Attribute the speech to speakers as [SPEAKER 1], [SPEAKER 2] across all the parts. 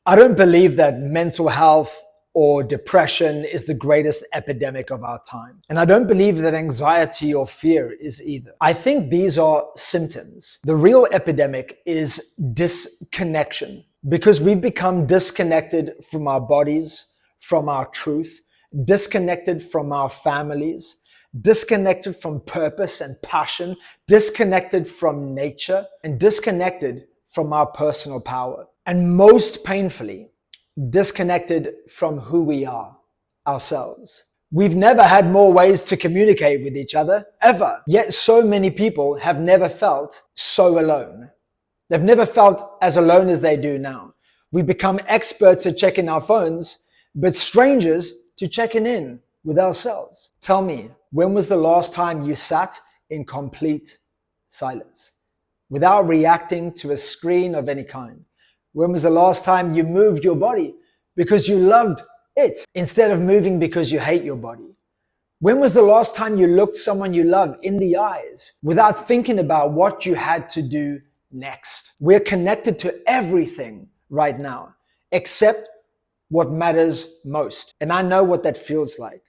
[SPEAKER 1] I don't believe that mental health or depression is the greatest epidemic of our time. And I don't believe that anxiety or fear is either. I think these are symptoms. The real epidemic is disconnection, because we've become disconnected from our bodies, from our truth, disconnected from our families, disconnected from purpose and passion, disconnected from nature, and disconnected from our personal power. And most painfully, disconnected from who we are, ourselves. We've never had more ways to communicate with each other, ever. Yet so many people have never felt so alone. They've never felt as alone as they do now. We've become experts at checking our phones, but strangers to checking in with ourselves. Tell me, when was the last time you sat in complete silence, without reacting to a screen of any kind? When was the last time you moved your body because you loved it instead of moving because you hate your body? When was the last time you looked someone you love in the eyes without thinking about what you had to do next? We're connected to everything right now except what matters most. And I know what that feels like.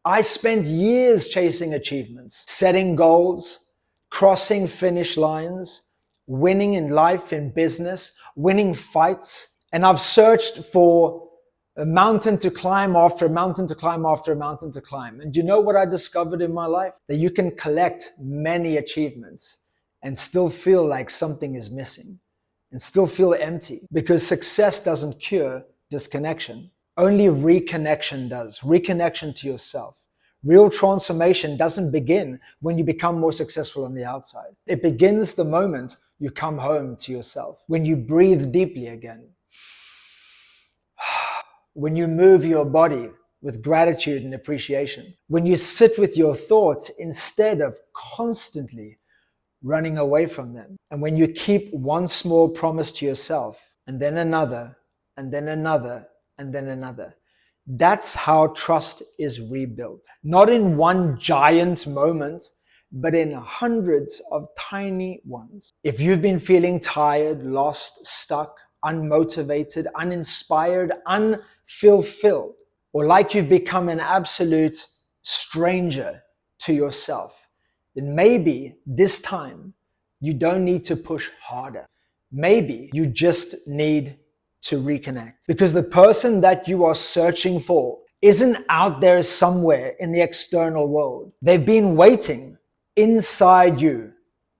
[SPEAKER 1] I spent years chasing achievements, setting goals, crossing finish lines, winning in life, in business, winning fights. And I've searched for a mountain to climb after a mountain to climb after a mountain to climb. And you know what I discovered in my life? That you can collect many achievements and still feel like something is missing and still feel empty, because success doesn't cure disconnection. Only reconnection does. Reconnection to yourself. Real transformation doesn't begin when you become more successful on the outside. It begins the moment you come home to yourself, when you breathe deeply again, when you move your body with gratitude and appreciation, when you sit with your thoughts instead of constantly running away from them, and when you keep one small promise to yourself and then another and then another and then another. That's how trust is rebuilt. Not in one giant moment, but in hundreds of tiny ones. If you've been feeling tired, lost, stuck, unmotivated, uninspired, unfulfilled, or like you've become an absolute stranger to yourself, then maybe this time you don't need to push harder. Maybe you just need to reconnect, because the person that you are searching for isn't out there somewhere in the external world. They've been waiting inside you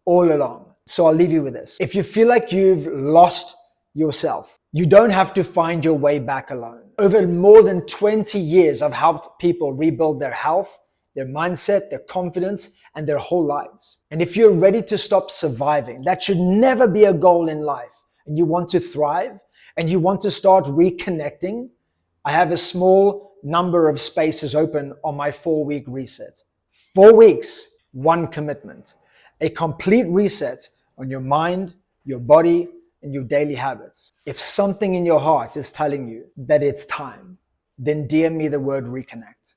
[SPEAKER 1] all along. So I'll leave you with this. If you feel like you've lost yourself, you don't have to find your way back alone. Over more than 20 years, I've helped people rebuild their health, their mindset, their confidence, and their whole lives. And if you're ready to stop surviving, that should never be a goal in life, and you want to thrive, and you want to start reconnecting, I have a small number of spaces open on my 4-week reset. 4 weeks, one commitment. A complete reset on your mind, your body, and your daily habits. If something in your heart is telling you that it's time, then DM me the word reconnect.